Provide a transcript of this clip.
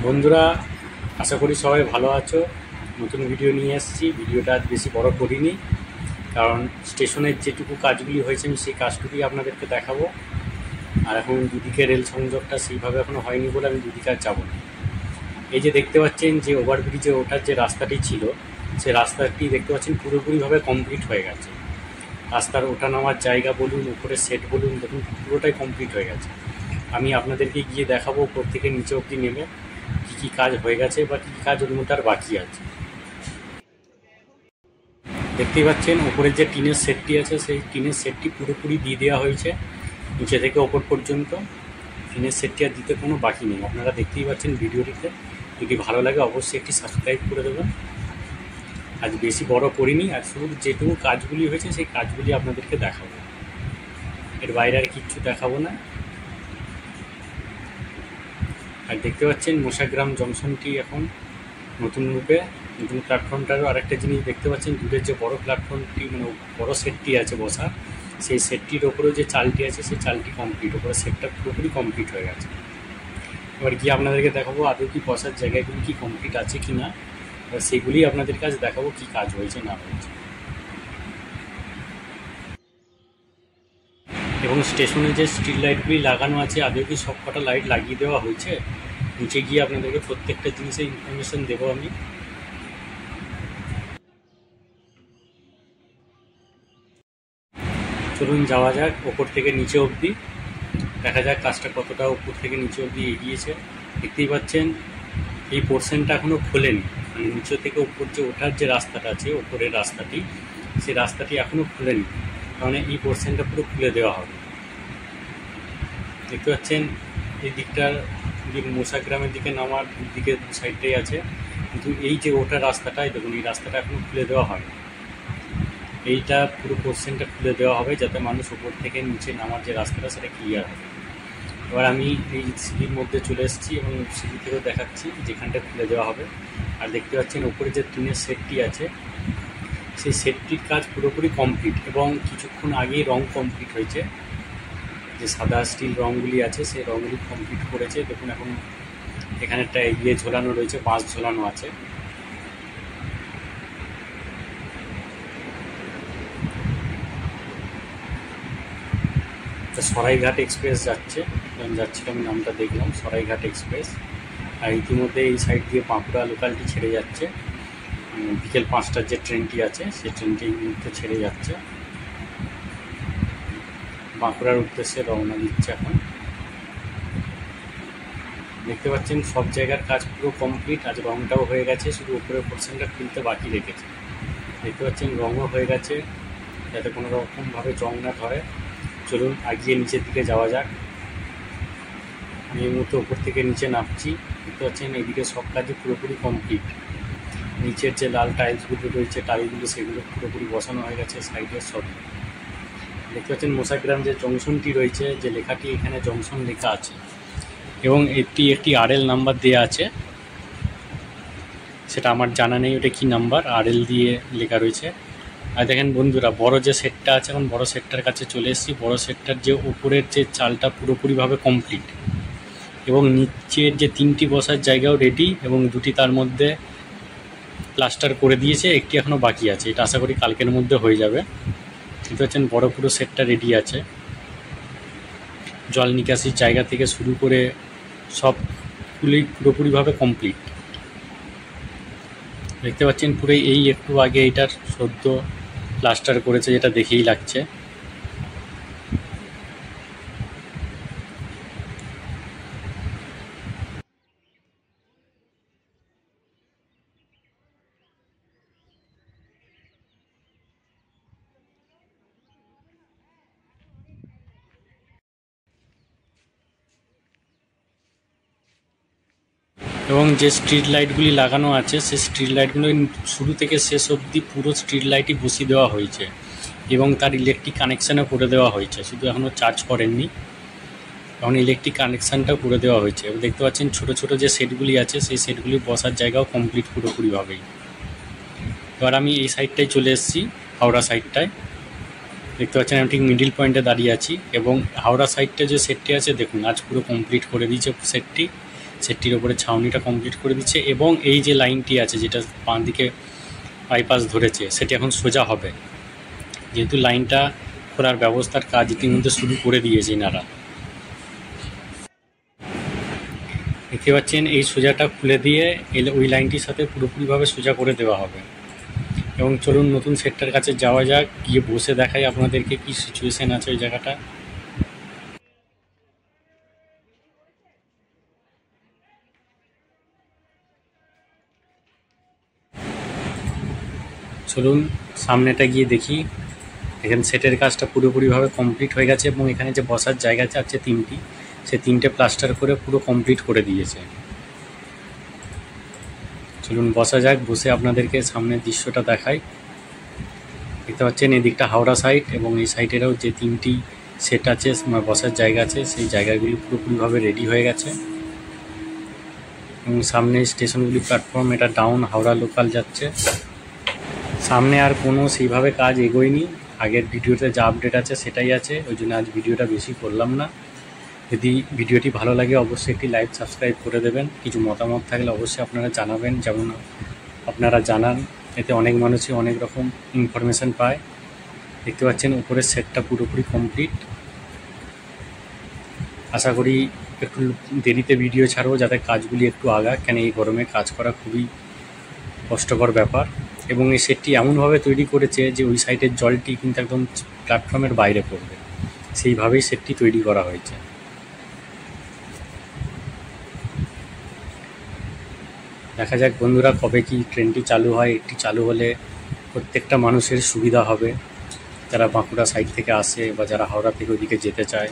বন্ধুরা, আশা করি সবাই ভালো আছো। নতুন ভিডিও নিয়ে এসেছি। ভিডিওটা আজ বেশি বড় করিনি, কারণ স্টেশনের যেটুকু কাজগুলি হয়েছে আমি সেই কাজটুকুই আপনাদেরকে দেখাবো। আর এখন দুদিকে রেল সংযোগটা সেইভাবে এখনও হয়নি বলে আমি দুদিকে আর যাবো না। এই যে দেখতে পাচ্ছেন যে ওভারব্রিজে ওঠার যে রাস্তাটি ছিল, সেই রাস্তাটি দেখতে পাচ্ছেন পুরোপুরিভাবে কমপ্লিট হয়ে গেছে। রাস্তার ওঠা নামার জায়গা বলুন, উপরে সেট বলুন, দেখুন পুরোটাই কমপ্লিট হয়ে গেছে। আমি আপনাদেরকে গিয়ে দেখাবো উপর থেকে নিচে অবধি নেমে কী কী কাজ হয়ে গেছে বা কী কী কাজ ওর মধ্যে আর বাকি আছে। দেখতেই পাচ্ছেন উপরে যে টিনের সেটটি আছে, সেই টিনের সেটটি পুরোপুরি দিয়ে দেওয়া হয়েছে নিচে থেকে ওপর পর্যন্ত। টিনের সেটটি আর দিতে কোনো বাকি নেই। আপনারা দেখতেই পাচ্ছেন ভিডিওটিতে। যদি ভালো লাগে অবশ্যই একটি সাবস্ক্রাইব করে দেবেন। আজ বেশি বড় করিনি, আর শুধু যেটুকু কাজগুলি হয়েছে সেই কাজগুলি আপনাদেরকে দেখাবো। এর বাইরে আর কিচ্ছু দেখাবো না। আর দেখতে পাচ্ছেন মশাগ্রাম জংশনটি এখন নতুন রূপে, নতুন প্ল্যাটফর্মটারও আরেকটা জিনিস দেখতে পাচ্ছেন, দূরের যে বড় প্ল্যাটফর্মটি মানে বড় সেটটি আছে বসার, সেই সেটটির ওপরেও যে চালটি আছে সেই চালটি কমপ্লিট, ওপরে সেটটা পুরোপুরি কমপ্লিট হয়ে গেছে। এবার গিয়ে আপনাদেরকে দেখাবো আদৌ কি বসার জায়গাগুলি কি কমপ্লিট আছে কি না, এবার সেগুলি আপনাদের কাছে দেখাবো কি কাজ হয়েছে না হয়েছে। এবং স্টেশনে যে স্ট্রিট লাইটগুলি লাগানো আছে আদৌ কি সব কটা লাইট লাগিয়ে দেওয়া হয়েছে, নিচে গিয়ে আপনাদেরকে প্রত্যেকটা জিনিসের ইনফরমেশন দেবো আমি। চলুন যাওয়া যাক ওপর থেকে নিচে অবধি, দেখা যাক কাজটা কতটা উপর থেকে নিচে অবধি এগিয়েছে। দেখতেই পাচ্ছেন এই পোর্শনটা এখনও খোলেনি, মানে নিচে থেকে উপর যে ওঠার যে রাস্তাটা আছে ওপরের রাস্তাটি, সেই রাস্তাটি এখনও খোলেনি, কারণ এই পোর্শনটা পুরো খুলে দেওয়া হবে। দেখতে পাচ্ছেন এই দিকটার মশাগ্রামের দিকে নামার দিকে দু সাইডটাই আছে, কিন্তু এই যে ওঠার রাস্তাটাই দেখুন, এই রাস্তাটা এখনও খুলে দেওয়া হয়। এইটা পুরো পোর্শনটা খুলে দেওয়া হবে যাতে মানুষ উপর থেকে নিচে নামার যে রাস্তাটা সেটা ক্লিয়ার হবে। এবার আমি এই সিঁড়ির মধ্যে চলে এসেছি এবং সিঁড়ি থেকেও দেখাচ্ছি যেখানটা খুলে দেওয়া হবে। আর দেখতে পাচ্ছেন উপরে যে টিনের সেটটি আছে সেই সেটটির কাজ পুরোপুরি কমপ্লিট, এবং কিছুক্ষণ আগেই রং কমপ্লিট হয়েছে। যে সাদা স্টিল রঙগুলি আছে সেই রঙগুলি কমপ্লিট করেছে। দেখুন এখন এখানে একটা ইয়ে ঝোলানো রয়েছে, বাঁশ ঝোলানো আছে। সরাইঘাট এক্সপ্রেস যাচ্ছে, আমি নামটা দেখলাম সরাইঘাট এক্সপ্রেস। আর ইতিমধ্যে এই সাইড দিয়ে বাঁকুড়া লোকালটি ছেড়ে যাচ্ছে, বিকেল 5টার যে ট্রেনটি আছে সেই ট্রেনটি এই মুহূর্তে ছেড়ে যাচ্ছে, বাঁকুড়ার উদ্দেশ্যে রওনা দিচ্ছে এখন। দেখতে পাচ্ছেন সব জায়গার কাজ পুরো কমপ্লিট, আজ রঙটাও হয়ে গেছে, শুধু উপরের পোর্শনটা খুলতে বাকি রেখেছে। দেখতে পাচ্ছেন রঙও হয়ে গেছে, যাতে কোনো রকমভাবে জং না ধরে। চলুন আগিয়ে নিচের দিকে যাওয়া যাক। আমি এই মুহূর্তে উপর থেকে নিচে নামছি। দেখতে পাচ্ছেন এইদিকে সব কাজই পুরোপুরি কমপ্লিট। নিচের যে লাল টাইলসগুলো রয়েছে টাইলগুলো সেগুলো পুরোপুরি বসানো হয়ে গেছে সাইডের সব। দেখতে পাচ্ছেন মশাগ্রাম যে জংশনটি রয়েছে, যে লেখাটি এখানে জংশন লেখা আছে এবং এটি একটি আরএল নাম্বার দেওয়া আছে, সেটা আমার জানা নেই ওটা কী নাম্বার, আরএল দিয়ে লেখা রয়েছে। আর দেখেন বন্ধুরা, বড় যে সেটটা আছে এখন বড় সেটটার কাছে চলে এসেছি। বড় সেটটার যে উপরের যে চালটা পুরোপুরিভাবে কমপ্লিট, এবং নিচের যে 3টি বসার জায়গাও রেডি, এবং 2টি তার মধ্যে প্লাস্টার করে দিয়েছে, একটি এখনও বাকি আছে। এটা আশা করি কালকের মধ্যে হয়ে যাবে। দেখতে পাচ্ছেন বড় পুরো সেটটা রেডি আছে। জল নিকাশির জায়গা থেকে শুরু করে সবগুলোই পুরোপুরিভাবে কমপ্লিট। দেখতে পাচ্ছেন পুরো এই একটু আগে এইটার সদ্য প্লাস্টার করেছে, যেটা দেখেই লাগছে। এবং যে স্ট্রিট লাইটগুলি লাগানো আছে সেই স্ট্রিট লাইটগুলো শুরু থেকে শেষ অবধি পুরো স্ট্রিট লাইটই বসিয়ে দেওয়া হয়েছে, এবং তার ইলেকট্রিক কানেকশানও করে দেওয়া হয়েছে। শুধু এখনও চার্জ করেননি, এখন ইলেকট্রিক কানেকশানটাও করে দেওয়া হয়েছে। এবং দেখতে পাচ্ছেন ছোটো ছোটো যে সেটগুলি আছে সেই সেটগুলি বসার জায়গাও কমপ্লিট পুরোপুরিভাবেই। এবার আমি এই সাইডটায় চলে এসেছি, হাওড়া সাইডটায়। দেখতে পাচ্ছেন আমি ঠিক মিডিল পয়েন্টে দাঁড়িয়ে আছি, এবং হাওড়া সাইডটা যে সেটটি আছে দেখুন আজ পুরো কমপ্লিট করে দিয়েছে সেটটি। সেটটির ওপরে ছাউনিটা কমপ্লিট করে দিচ্ছে এবং এই যে লাইনটি আছে যেটা বাঁ দিকে বাইপাস ধরেছে সেটি এখন সোজা হবে, যেহেতু লাইনটা খোলার ব্যবস্থার কাজ ইতিমধ্যে শুরু করে দিয়েছে এনারা। দেখতে পাচ্ছেন এই সোজাটা খুলে দিয়ে ওই লাইনটির সাথে পুরোপুরিভাবে সোজা করে দেওয়া হবে। এবং চলুন নতুন সেটটার কাছে যাওয়া যাক, গিয়ে বসে দেখাই আপনাদেরকে কি সিচুয়েশন আছে ওই জায়গাটা। চলুন সামনেটা গিয়ে দেখি। এখানে সেটের কাজটা পুরোপুরিভাবে কমপ্লিট হয়ে গেছে এবং এখানে যে বসার জায়গা আছে তিনটি, সে তিনটে প্লাস্টার করে পুরো কমপ্লিট করে দিয়েছে। চলুন বসা যাক, বসে আপনাদেরকে সামনের দৃশ্যটা দেখাই। দেখতে পাচ্ছেন এদিকটা হাওড়া সাইড এবং এই সাইডেরও যে তিনটি সেট আছে বসার জায়গা আছে, সেই জায়গাগুলি পুরোপুরিভাবে রেডি হয়ে গেছে। এবং সামনে স্টেশনগুলি প্ল্যাটফর্ম, এটা ডাউন হাওড়া লোকাল যাচ্ছে। সামনে আর কোনো সেইভাবে কাজ এগোয়নি, আগের ভিডিওতে যা আপডেট আছে সেটাই আছে, ওই জন্য আজ ভিডিওটা বেশি করলাম না। যদি ভিডিওটি ভালো লাগে অবশ্যই একটি লাইক সাবস্ক্রাইব করে দেবেন। কিছু মতামত থাকলে অবশ্যই আপনারা জানাবেন, যেমন আপনারা জানান, এতে অনেক মানুষই অনেক রকম ইনফরমেশান পায়। দেখতে পাচ্ছেন উপরের সেটটা পুরোপুরি কমপ্লিট। আশা করি একটু দেরিতে ভিডিও ছাড়বো যাতে কাজগুলি একটু আগাক, কেন এই গরমে কাজ করা খুবই কষ্টকর ব্যাপার। এবং এই সেটটি এমনভাবে তৈরি করেছে যে ওই সাইডের জলটি কিন্তু একদম প্ল্যাটফর্মের বাইরে পড়বে, সেইভাবেই সেটটি তৈরি করা হয়েছে। দেখা যাক বন্ধুরা কবে কি ট্রেনটি চালু হয়। এটি চালু হলে প্রত্যেকটা মানুষের সুবিধা হবে, যারা বাঁকুড়া সাইড থেকে আসে বা যারা হাওড়া থেকে ওইদিকে যেতে চায়।